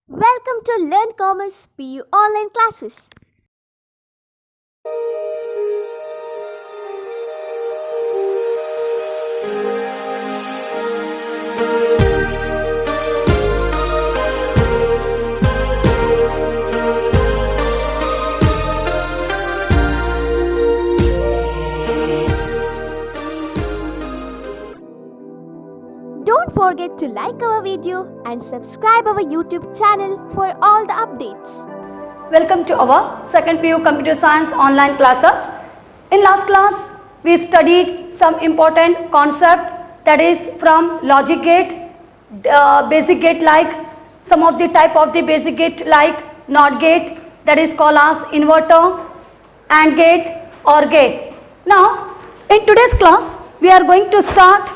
Welcome to Learn Commerce PU online classes. Don't forget to like our video and subscribe our YouTube channel for all the updates. Welcome to our second PU Computer Science online classes. In last class, we studied some important concept, that is from logic gate, basic gate like, some of the type of the basic gate like NOT gate, that is called as inverter, AND gate, OR gate. Now, in today's class, we are going to start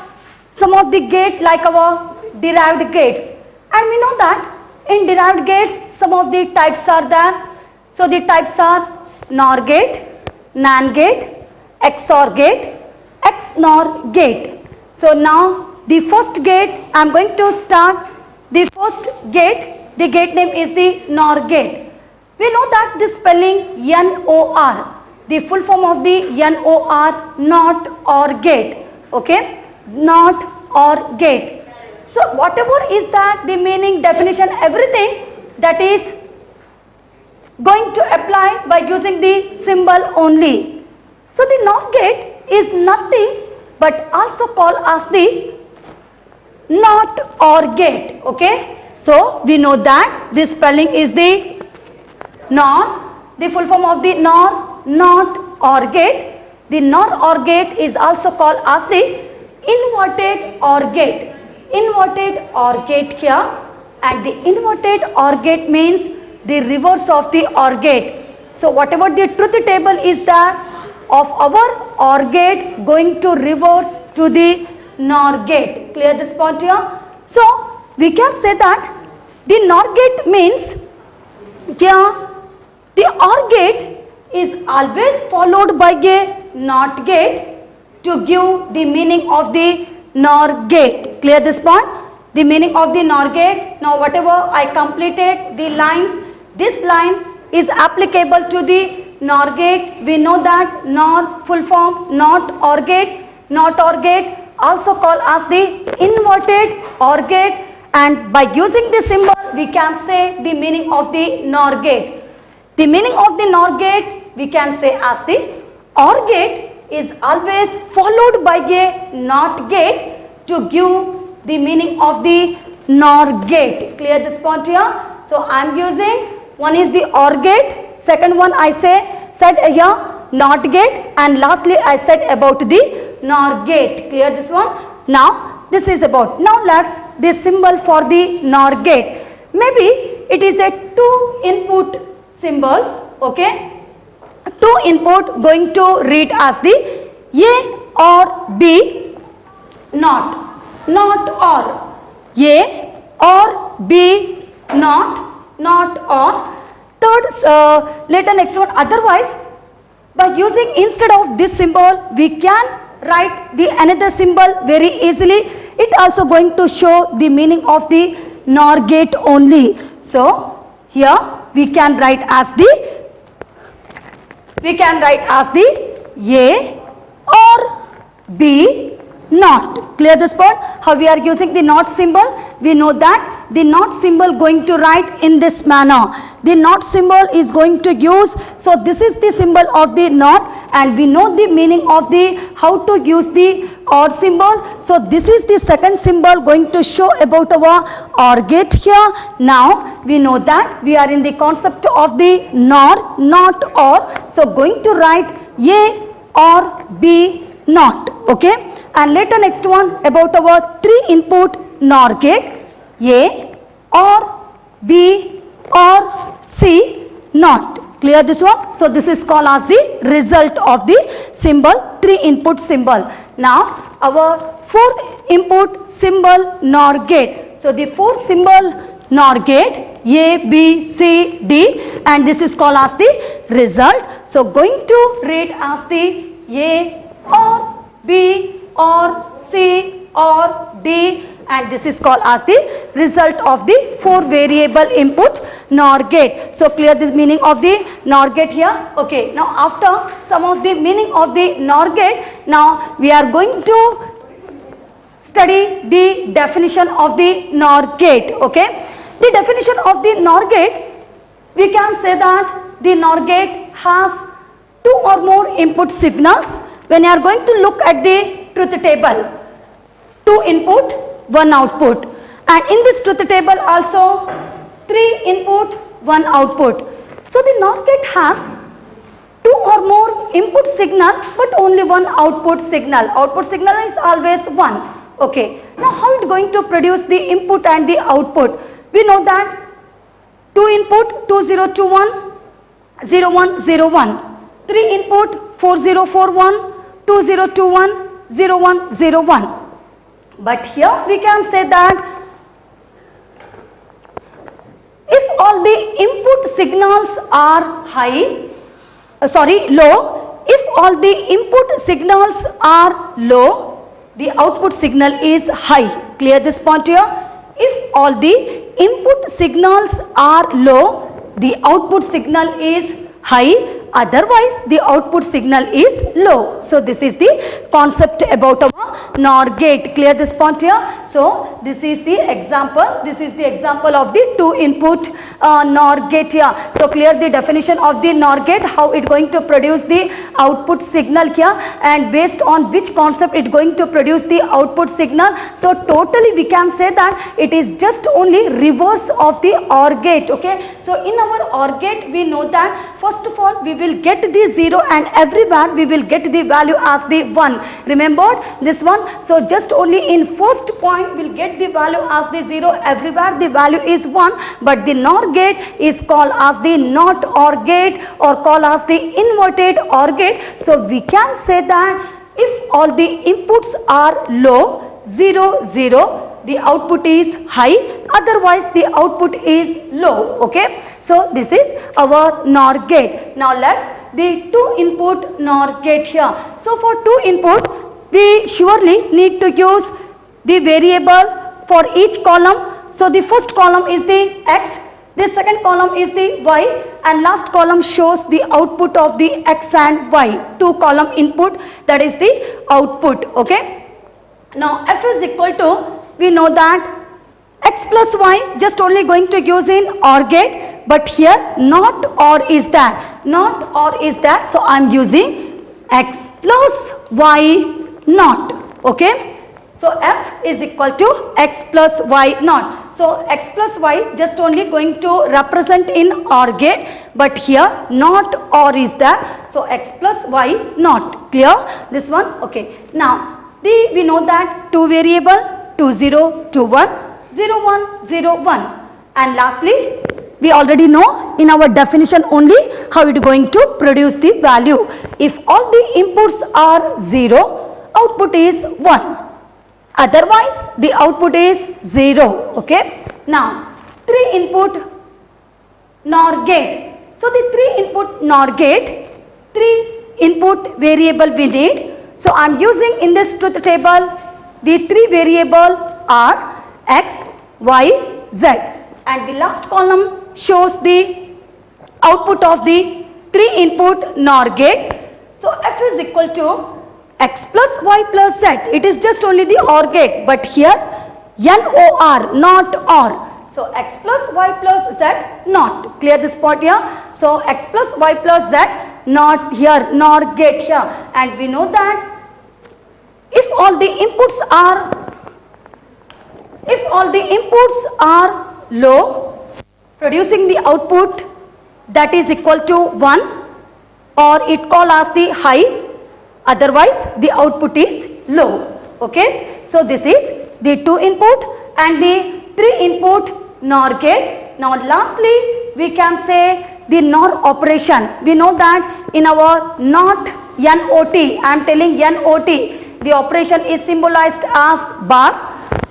some of the gate like our derived gates, and we know that in derived gates some of the types are there. So the types are NOR gate, NAND gate, XOR gate, XNOR gate. So now the first gate, I am going to start the first gate. The gate name is the NOR gate. We know that the spelling NOR, the full form of the NOR, not OR gate. Okay, not OR gate. So whatever is that, the meaning, definition, everything that is going to apply by using the symbol only. So the NOR gate is nothing but also called as the not OR gate. Okay, so we know that this spelling is the NOR, the full form of the NOR, not OR gate. The NOR OR gate is also called as the inverted OR gate. Inverted OR gate here, and the inverted OR gate means the reverse of the OR gate. So whatever the truth table is there of our OR gate going to reverse to the NOR gate. Clear this point here? So we can say that the NOR gate means here the OR gate is always followed by a NOT gate to give the meaning of the NOR gate. Clear this point? The meaning of the NOR gate. Now whatever I completed the lines, this line is applicable to the NOR gate. We know that NOR full form not OR gate, not OR gate, also called as the inverted OR gate, and by using this symbol we can say the meaning of the NOR gate. The meaning of the NOR gate we can say as the OR gate is always followed by a NOT gate to give the meaning of the NOR gate. Clear this point here? So I am using, one is the OR gate, second one I said here NOT gate, and lastly I said about the NOR gate. Clear this one? Now this is about, now let's this symbol for the NOR gate. Maybe it is a two input symbols. Okay, two input going to read as the A or B, not or, A or B, not or. Third, later next one, otherwise by using instead of this symbol we can write the another symbol very easily. It also going to show the meaning of the NOR gate only. So here we can write as the A or B not. Clear this point? How we are using the not symbol? We know that the not symbol going to write in this manner. The not symbol is going to use, so this is the symbol of the not, and we know the meaning of the how to use the OR symbol. So this is the second symbol going to show about our OR gate here. Now we know that we are in the concept of the NOR, not OR. So going to write A or B not. Okay, and later next one about our three input NOR gate, A or B or C not. Clear this one? So this is called as the result of the symbol, three input symbol. Now our fourth input symbol NOR gate. So the fourth symbol NOR gate, A, B, C, D, and this is called as the result. So going to read as the A or B or C or D, and this is called as the result of the 4 variable input NOR gate. So clear this meaning of the NOR gate here. Okay, now after some of the meaning of the NOR gate, now we are going to study the definition of the NOR gate. Okay, the definition of the NOR gate, we can say that the NOR gate has 2 or more input signals. When you are going to look at the truth table, 2 input, 1 output, and in this truth table also 3 input, 1 output. So the NOR gate has 2 or more input signal but only 1 output signal. Output signal is always 1. Okay, now how it going to produce the input and the output? We know that 2 input 2021 0101, 3 input 4041 2021 0101. But here we can say that if all the input signals are low, if all the input signals are low, the output signal is high. Clear this point here? If all the input signals are low, the output signal is high, otherwise the output signal is low. So this is the concept about our NOR gate. Clear this point here? So this is the example. This is the example of the 2 input NOR gate here. So clear the definition of the NOR gate, how it going to produce the output signal here, and based on which concept it going to produce the output signal. So totally we can say that it is just only reverse of the OR gate. Okay, so in our OR gate we know that first of all we will get the 0 and everywhere we will get the value as the 1. Remember this one? So just only in first point we will get the value as the 0, everywhere the value is 1, but the NOR gate is called as the NOT OR gate or called as the inverted OR gate. So we can say that if all the inputs are low, 0 0, the output is high, otherwise the output is low. Okay, so this is our NOR gate. Now let's the 2 input NOR gate here. So for 2 input we surely need to use the variable for each column. So the first column is the X, the second column is the Y, and last column shows the output of the X and Y. 2 column input, that is the output. Okay, now F is equal to, we know that X plus Y just only going to use in OR gate, but here not OR is there, not OR is there, so I am using X plus Y not. Okay, so F is equal to X plus Y not. So X plus Y just only going to represent in OR gate, but here not OR is there, so X plus Y not. Clear this one? Okay, now we know that 2 variable 2021 0101, and lastly we already know in our definition only how it going to produce the value. If all the inputs are 0, output is 1, otherwise the output is 0. Okay, now 3 input NOR gate. So the 3 input NOR gate, 3 input variable we need. So I am using in this truth table the 3 variable are X, Y, Z, and the last column shows the output of the 3 input NOR gate. So F is equal to X plus Y plus Z. It is just only the OR gate, but here NOR, not OR. So X plus Y plus Z not. Clear this part here? So X plus Y plus Z not here, NOR gate here, and we know that if all the inputs are low, producing the output that is equal to 1, or it called as the high, otherwise the output is low. Okay, so this is the 2 input and the 3 input NOR gate. Now lastly we can say the NOR operation. We know that in our NOT NOT, I am telling NOT, the operation is symbolized as bar,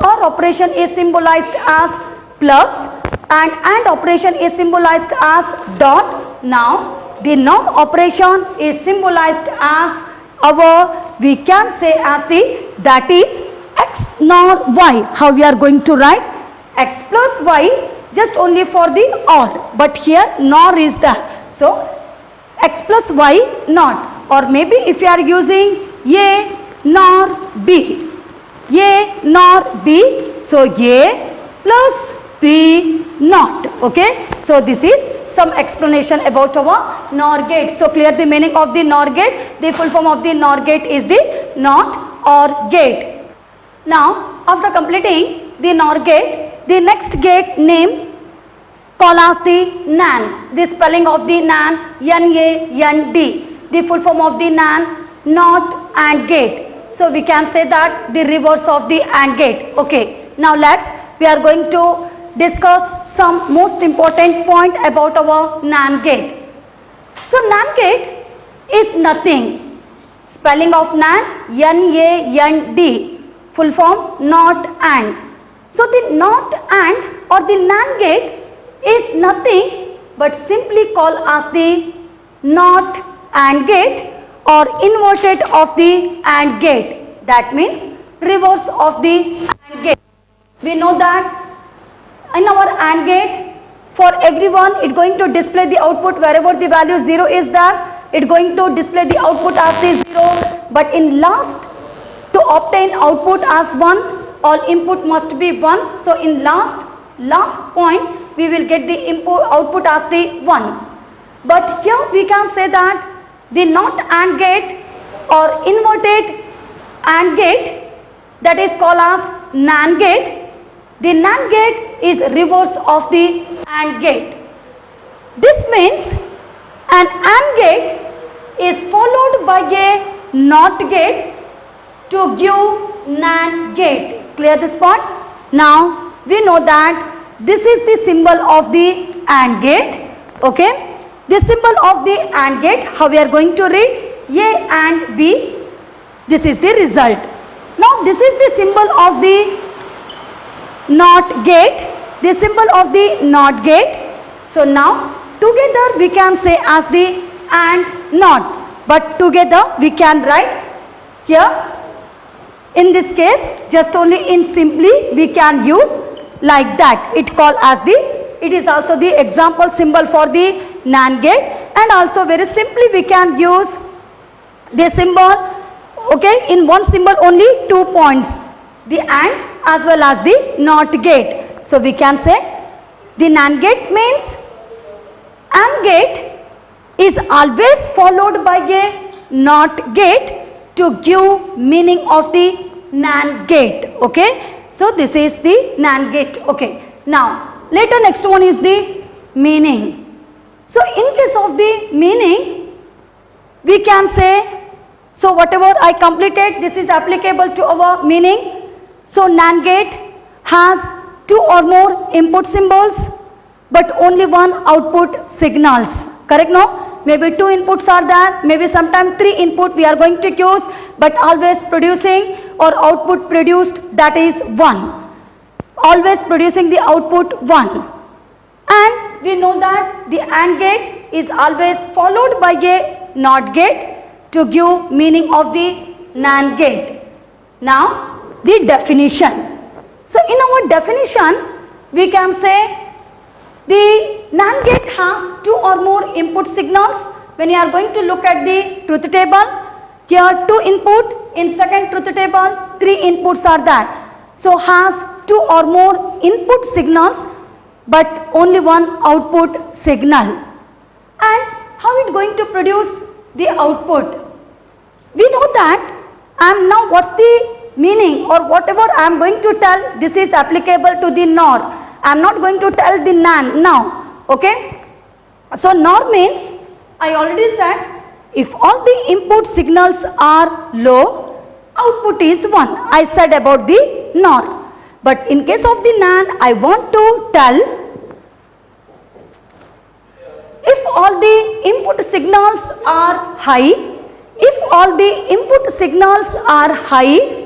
OR operation is symbolized as plus, and AND operation is symbolized as dot. Now the NOR operation is symbolized as our, we can say as the, that is X nor y. How we are going to write? X plus y just only for the OR, but here nor is there. So x plus y not, or maybe if you are using a nor b, a nor b, so a plus b not. Okay, so this is some explanation about our NOR gate. So clear the meaning of the NOR gate. The full form of the NOR gate is the NOT OR gate. Now after completing the NOR gate, the next gate name call as the NAND. The spelling of the NAND, N-A-N-D. The full form of the NAND, NOT AND gate. So we can say that the reverse of the AND gate. Okay, now we are going to discuss some most important point about our NAND gate. So NAND gate is nothing. Spelling of NAND, N-A-N-D. Full form not AND. So the not AND or the NAND gate is nothing but simply called as the not AND gate or inverted of the AND gate. That means reverse of the AND gate. We know that in our AND gate, for everyone it going to display the output wherever the value 0 is there, it going to display the output as the 0, but in last to obtain output as 1, all input must be 1. So in last point we will get the output as the 1. But here we can say that the not AND gate or inverted AND gate, that is called as NAND gate. The NAND gate is reverse of the AND gate. This means an AND gate is followed by a NOT gate to give NAND gate. Clear this point? Now we know that this is the symbol of the AND gate. Okay, the symbol of the AND gate, how we are going to read? A and B. This is the result. Now this is the symbol of the NOT gate, the symbol of the NOT gate. So now together we can say as the AND NOT, but together we can write here. In this case, just only in simply we can use like that. It called as it is also the example symbol for the NAND gate, and also very simply we can use the symbol. Okay, in one symbol only 2 points, the AND as well as the NOT gate. So we can say the NAND gate means AND gate is always followed by a NOT gate to give meaning of the NAND gate. Okay, so this is the NAND gate. Okay, now later next one is the meaning. So in case of the meaning, we can say, so whatever I completed, this is applicable to our meaning. So NAND gate has 2 or more input symbols but only one output signals. Correct, no? Maybe 2 inputs are there, maybe sometime 3 input we are going to use, but always producing or output produced, that is 1. Always producing the output 1. And we know that the AND gate is always followed by a NOT gate to give meaning of the NAND gate. Now the definition. So in our definition we can say the NAND gate has 2 or more input signals. When you are going to look at the truth table, here 2 input, in second truth table 3 inputs are there. So has 2 or more input signals but only one output signal. And how it going to produce the output? We know that now what's the meaning or whatever I am going to tell, this is applicable to the NOR. I am not going to tell the NAND now. Okay, so NOR means, I already said, if all the input signals are low, output is 1. I said about the NOR. But in case of the NAND, I want to tell if all the input signals are high, if all the input signals are high,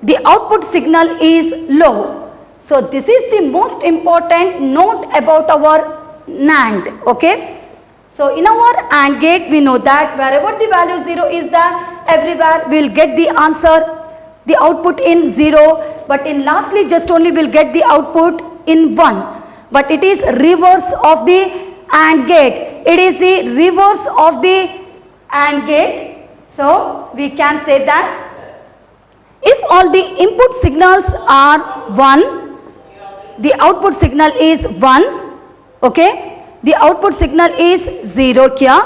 the output signal is low. So this is the most important note about our NAND. Okay. So in our AND gate we know that wherever the value 0 is there, everywhere we will get the answer the output in 0, but in lastly just only we'll get the output in 1. But it is reverse of the AND gate. It is the reverse of the AND gate. So we can say that if all the input signals are 1, the output signal is 1, okay? The output signal is 0 here.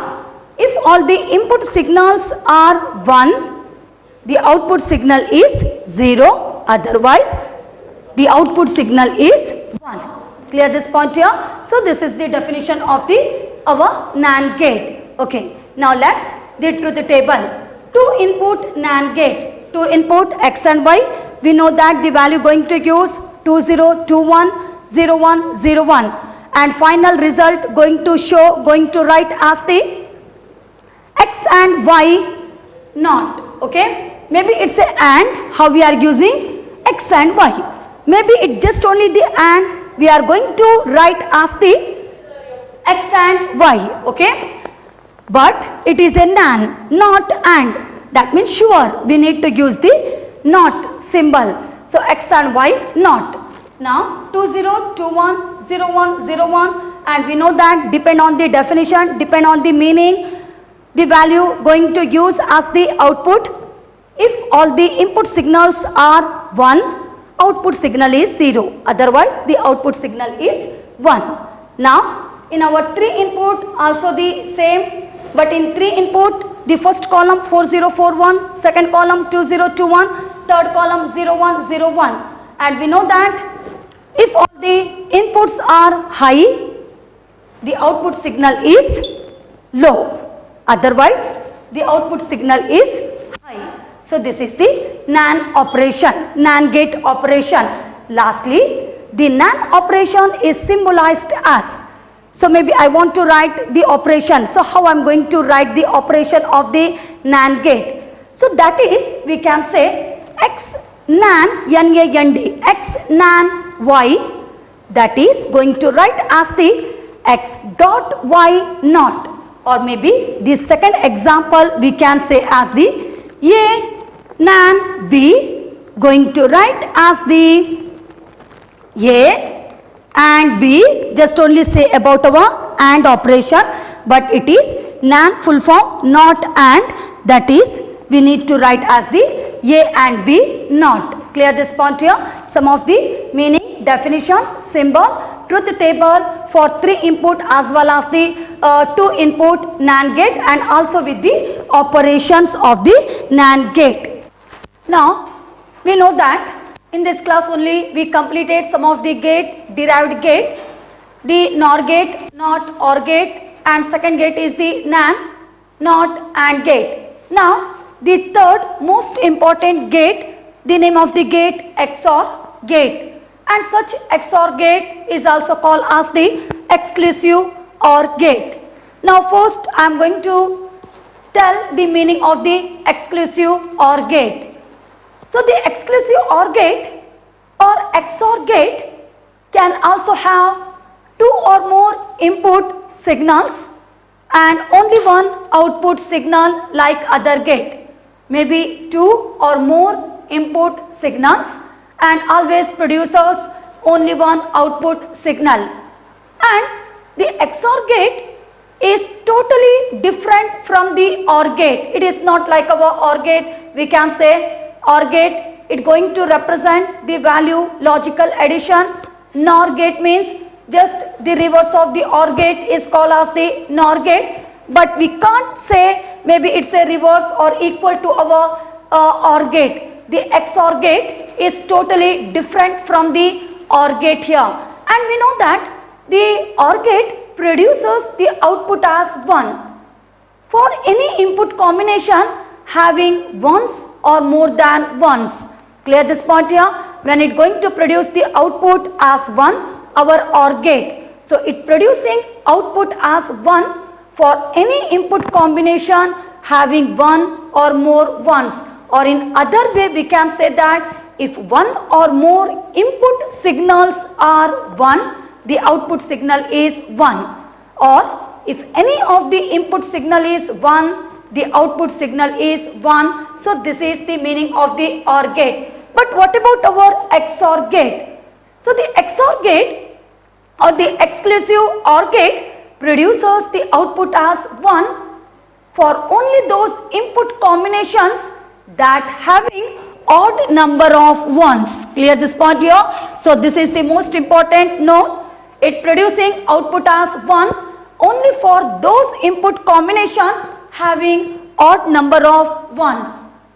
If all the input signals are 1, the output signal is 0, otherwise the output signal is 1. Clear this point here? So this is the definition of our NAND gate. Okay, now let's do it through the table. 2 input NAND gate, 2 input X and Y. We know that the value going to use 2021, 01, 01, and final result going to write as the X and Y not. Okay, maybe it's a AND, how we are using X and Y. Maybe it just only the AND, we are going to write as the X and Y, okay? But it is a NAND, not AND. That means sure we need to use the not symbol. So X and Y not. Now 2021, 01, 01, and we know that depend on the definition, depend on the meaning, the value going to use as the output. If all the input signals are 1, output signal is 0, otherwise the output signal is 1. Now in our 3 input also the same, but in 3 input the first column 4041, second column 2021, third column 0101, and we know that if all the inputs are high, the output signal is low, otherwise the output signal is high. So this is the NAND operation, NAND gate operation. Lastly, the NAND operation is symbolized as, so maybe I want to write the operation. So how I am going to write the operation of the NAND gate? So that is, we can say X NAND, N-A-N-D, X NAND Y, that is going to write as the X dot Y not, or maybe the second example we can say as the A NAND B, going to write as the A and B, just only say about our AND operation, but it is NAND full form not AND, that is we need to write as the A and B not. Clear this point here? Some of the meaning, definition, symbol, truth table for 3 input as well as the 2 input NAND gate, and also with the operations of the NAND gate. Now we know that in this class only we completed some of the gate, derived gate, the NOR gate, not OR gate, and second gate is the NAND, not AND gate. Now the third most important gate, the name of the gate XOR gate, and such XOR gate is also called as the exclusive OR gate. Now first I am going to tell the meaning of the exclusive OR gate. So the exclusive OR gate or XOR gate can also have 2 or more input signals and only one output signal like other gate. Maybe 2 or more input signals and always produces only one output signal. And the XOR gate is totally different from the OR gate. It is not like our OR gate. We can say OR gate, it going to represent the value logical addition. NOR gate means just the reverse of the OR gate is called as the NOR gate. But we can't say maybe it's a reverse or equal to our OR gate. The XOR gate is totally different from the OR gate here. And we know that the OR gate produces the output as 1. For any input combination having ones or more than ones. Clear this point here? When it going to produce the output as 1, our OR gate. So it producing output as 1 for any input combination having 1 or more ones. Or in other way we can say that if 1 or more input signals are 1, the output signal is 1. Or if any of the input signal is 1, the output signal is 1. So this is the meaning of the OR gate. But what about our XOR gate? So the XOR gate or the exclusive OR gate produces the output as 1 for only those input combinations that having odd number of ones. Clear this point here? So this is the most important note. It producing output as 1 only for those input combination having odd number of ones.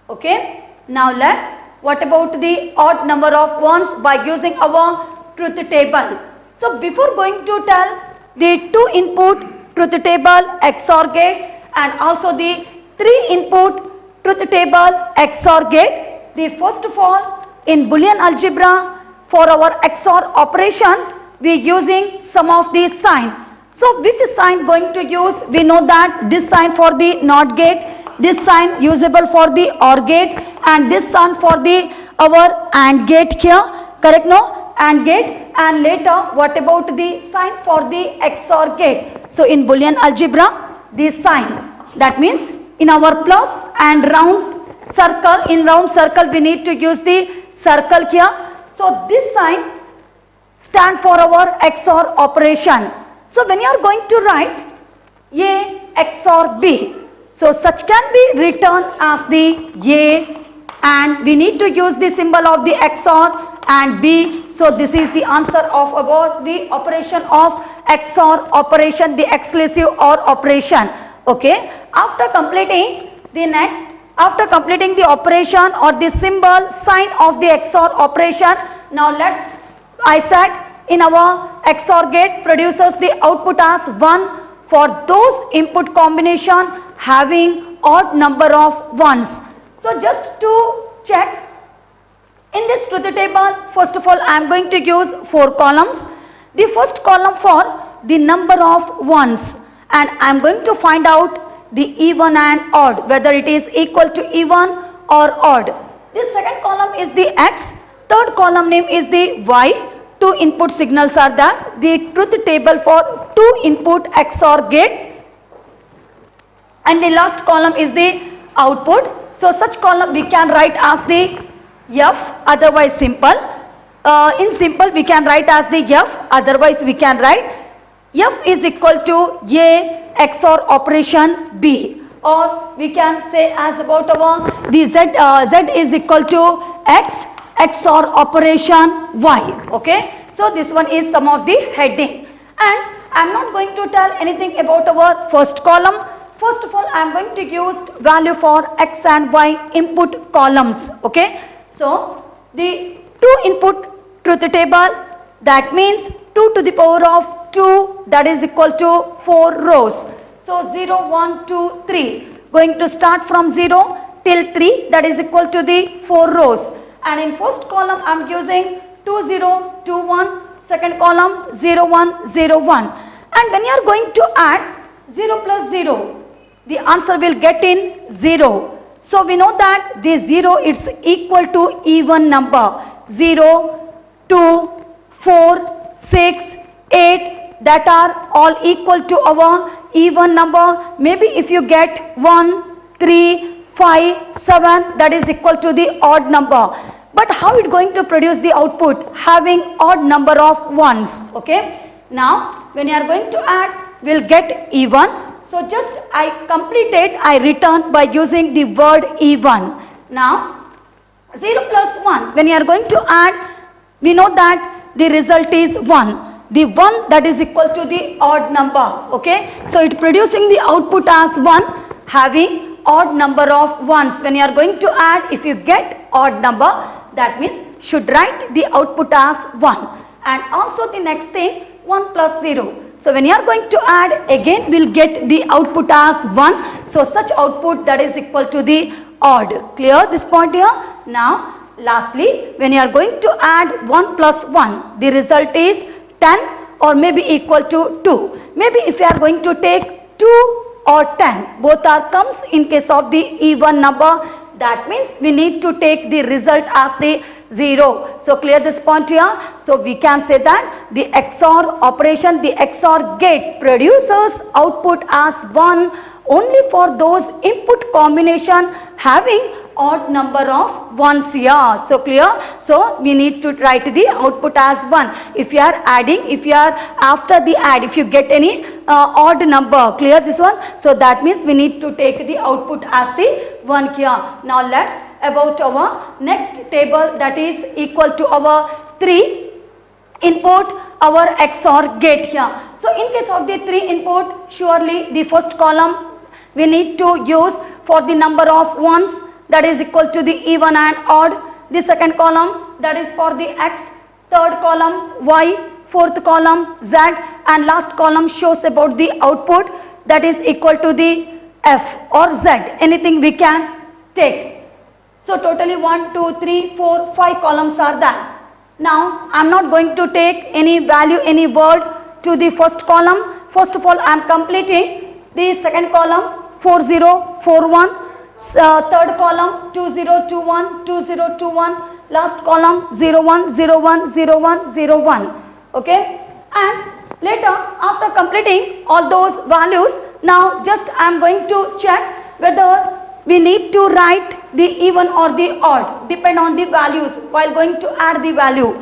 Okay. Now let's, what about the odd number of ones by using our truth table. So before going to tell the 2 input truth table XOR gate and also the 3 input truth table XOR gate, the first of all in Boolean algebra for our XOR operation we using some of these sign. So which sign going to use? We know that this sign for the NOT gate, this sign usable for the OR gate, and this sign for the our AND gate here, correct no? AND gate. And later what about the sign for the XOR gate? So in Boolean algebra this sign, that means in our plus and round circle, in round circle we need to use the circle here. So this sign stand for our XOR operation. So when you are going to write A XOR B, so such can be written as the A, and we need to use the symbol of the XOR and B. So this is the answer of about the operation of XOR operation, the exclusive OR operation. Okay. After completing the next, after completing the operation or the symbol sign of the XOR operation, now let's, I said in our XOR gate produces the output as 1 for those input combination having odd number of ones. So just to check, in this truth table, first of all I am going to use 4 columns. The first column for the number of ones, and I am going to find out the even and odd, whether it is equal to even or odd. This second column is the X, third column name is the Y. 2 input signals are there. The truth table for 2 input XOR gate, and the last column is the output. So such column we can write as the F, otherwise simple. In simple we can write as the F, otherwise we can write F is equal to A XOR operation B, or we can say as about our the Z is equal to X XOR operation Y. Okay. So this one is some of the heading, and I am not going to tell anything about our first column. First of all I am going to use value for X and Y input columns. Okay. So the 2 input truth table, that means 2 to the power of 2, that is equal to 4 rows. So 0, 1, 2, 3, going to start from 0 till 3, that is equal to the 4 rows. And in first column I am using 2, 0, 2, 1, second column 0, 1, 0, 1. And when you are going to add 0 plus 0, the answer will get in 0. So we know that the 0 is equal to even number. 0, 2, 4, 6, 8, that are all equal to our even number. Maybe if you get 1, 3, 5, 7, that is equal to the odd number. But how it going to produce the output? Having odd number of ones. Okay. Now when you are going to add, we'll get even. So just I completed, I returned by using the word even. Now 0 plus 1, when you are going to add, we know that the result is 1. The 1 that is equal to the odd number. Okay. So it producing the output as 1 having odd number of ones. When you are going to add, if you get odd number, that means should write the output as 1. And also the next thing, 1 plus 0. So when you are going to add, again we'll get the output as 1. So such output that is equal to the odd. Clear this point here? Now lastly, when you are going to add 1 plus 1, the result is 10 or maybe equal to 2. Maybe if you are going to take 2 or 10, both are comes in case of the even number. That means we need to take the result as the 0. So clear this point here. So we can say that the XOR operation, the XOR gate produces output as 1 only for those input combination having odd number of ones here. So clear? So we need to write the output as 1. If you are adding, if you are after the add, if you get any odd number, clear this one? So that means we need to take the output as the 1 here. Now let's about our next table, that is equal to our 3 input, our XOR gate here. So in case of the 3 input, surely the first column we need to use for the number of ones, that is equal to the even and odd. The second column, that is for the X, third column Y, fourth column Z, and last column shows about the output, that is equal to the F or Z, anything we can take. So totally 1, 2, 3, 4, 5 columns are there. Now I am not going to take any value, any word to the first column. First of all, I am completing the second column 4041, third column 2021, 2021, last column 01010101. Okay, and later after completing all those values, now just I am going to check whether we need to write the even or the odd, depend on the values while going to add the value.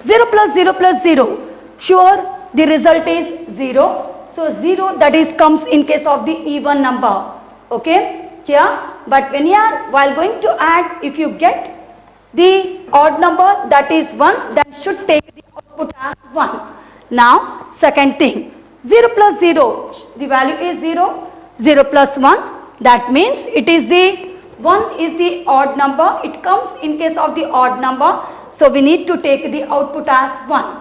0 plus 0 plus 0, sure the result is 0. So 0, that is comes in case of the even number. Okay, here, but when you are while going to add, if you get the odd number, that is 1, then should take the output as 1. Now second thing, 0 plus 0, the value is 0, 0 plus 1, that means it is the 1 is the odd number, it comes in case of the odd number, so we need to take the output as 1.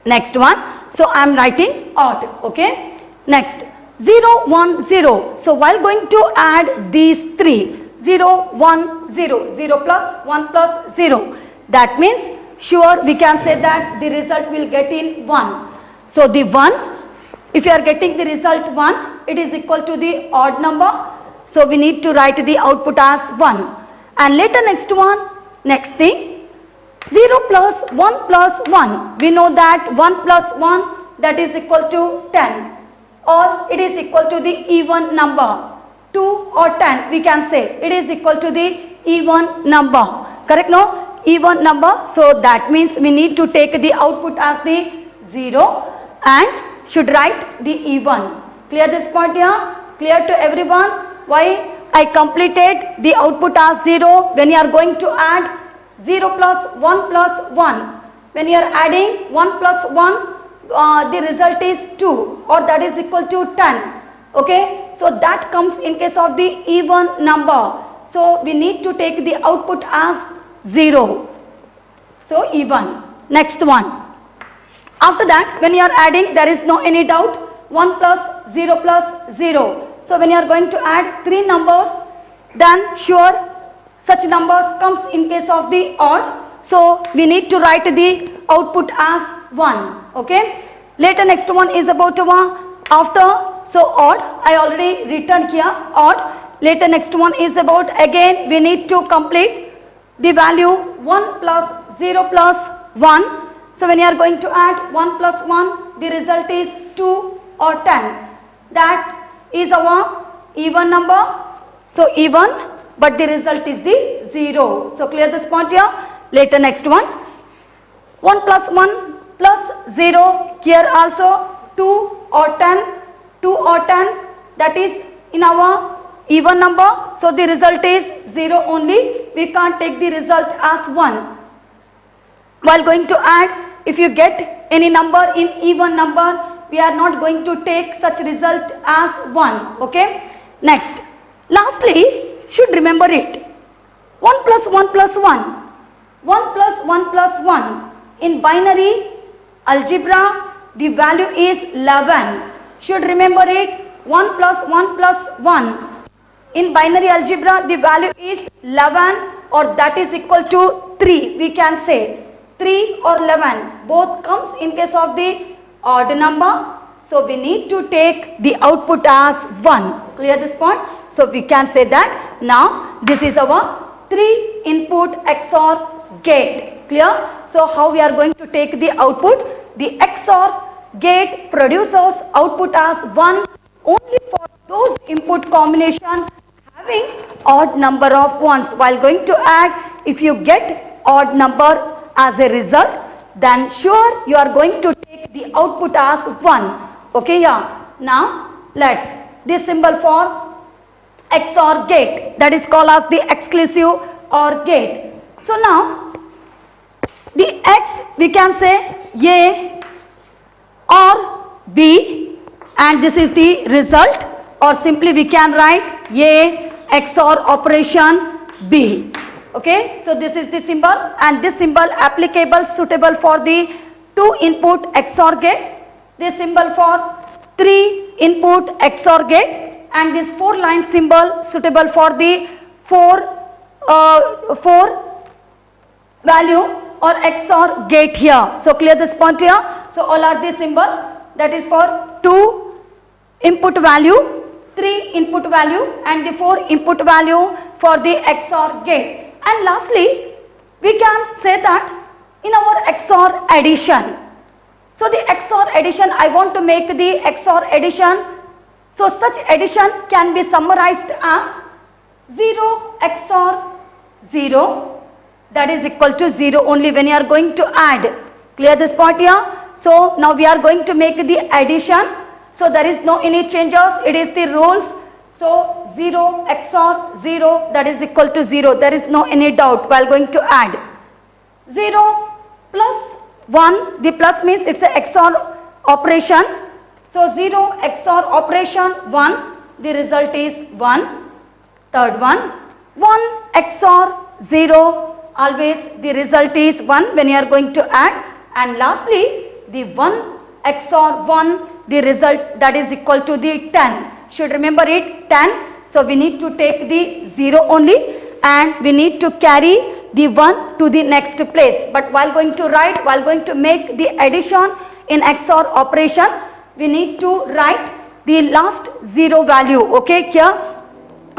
Next one, so I am writing odd. Okay, next 0 1 0, so while going to add these 3, 0 1 0, 0 plus 1 plus 0, that means sure we can say that the result will get in 1. So the 1, if you are getting the result 1, it is equal to the odd number, so we need to write the output as 1. And later next one, next thing, 0 plus 1 plus 1, we know that 1 plus 1, that is equal to 10, or it is equal to the even number. 2 or 10, we can say it is equal to the even number, correct? No, even number, so that means we need to take the output as the 0 and should write the even. Clear this point here? Clear to everyone? Why I completed the output as 0 when you are going to add 0 plus 1 plus 1. When you are adding 1 plus 1, the result is 2, or that is equal to 10. Okay, so that comes in case of the even number. So we need to take the output as 0. So even. Next one. After that, when you are adding, there is no any doubt, 1 plus 0 plus 0. So when you are going to add 3 numbers, then sure such numbers comes in case of the odd. So we need to write the output as 1. Okay. Later next one is about after, so odd, I already written here odd. Later next one is about, again we need to complete the value 1 plus 0 plus 1. So when you are going to add 1 plus 1, the result is 2 or 10. That is our even number. So even, but the result is the 0. So clear this point here. Later next one, 1 plus 1 plus 0, here also 2 or 10, 2 or 10, that is in our even number. So the result is 0 only, we can't take the result as 1. While going to add, if you get any number in even number, we are not going to take such result as 1. Okay. Next, lastly, should remember it, 1 plus 1 plus 1, 1 plus 1 plus 1, in binary algebra the value is 11. Should remember it, 1 plus 1 plus 1, in binary algebra the value is 11, or that is equal to 3, we can say 3 or 11, both comes in case of the odd number. So we need to take the output as 1. Clear this point? So we can say that now this is our 3 input XOR gate. Clear? So how we are going to take the output? The XOR gate produces output as 1 only for those input combination having odd number of ones. While going to add, if you get odd number as a result, then sure you are going to take the output as 1. Okay, yeah. Now let's, this symbol for XOR gate, that is called as the exclusive OR gate. So now the X we can say A or B, and this is the result, or simply we can write A XOR operation B. Okay, so this is the symbol, and this symbol applicable suitable for the 2 input XOR gate, this symbol for 3 input XOR gate, and this 4 line symbol suitable for the 4 value or XOR gate here. So clear this point here. So all are the symbol that is for 2 input value, 3 input value, and the 4 input value for the XOR gate. And lastly, we can say that in our XOR addition. So the XOR addition, I want to make the XOR addition. So such addition can be summarized as 0 XOR 0, that is equal to 0 only when you are going to add. Clear this point here? So now we are going to make the addition. So there is no any changes, it is the rules. So 0 XOR 0, that is equal to 0. There is no any doubt while going to add. 0 plus 1, the plus means it's a XOR operation. So 0 XOR operation 1, the result is 1. Third one, 1 XOR 0, always the result is 1 when you are going to add. And lastly, the 1 XOR 1, the result that is equal to the 10. Should remember it, 10. So we need to take the 0 only, and we need to carry the 1 to the next place. But while going to write, while going to make the addition in XOR operation, we need to write the last 0 value. Okay, here.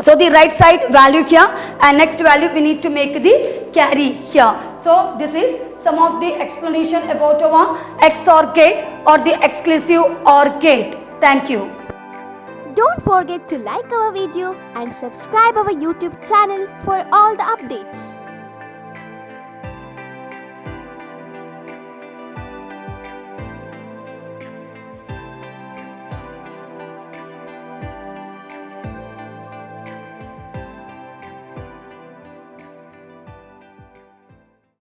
So the right side value here, and next value we need to make the carry here. So this is some of the explanation about our XOR gate or the exclusive OR gate. Thank you. Don't forget to like our video and subscribe our YouTube channel for all the updates.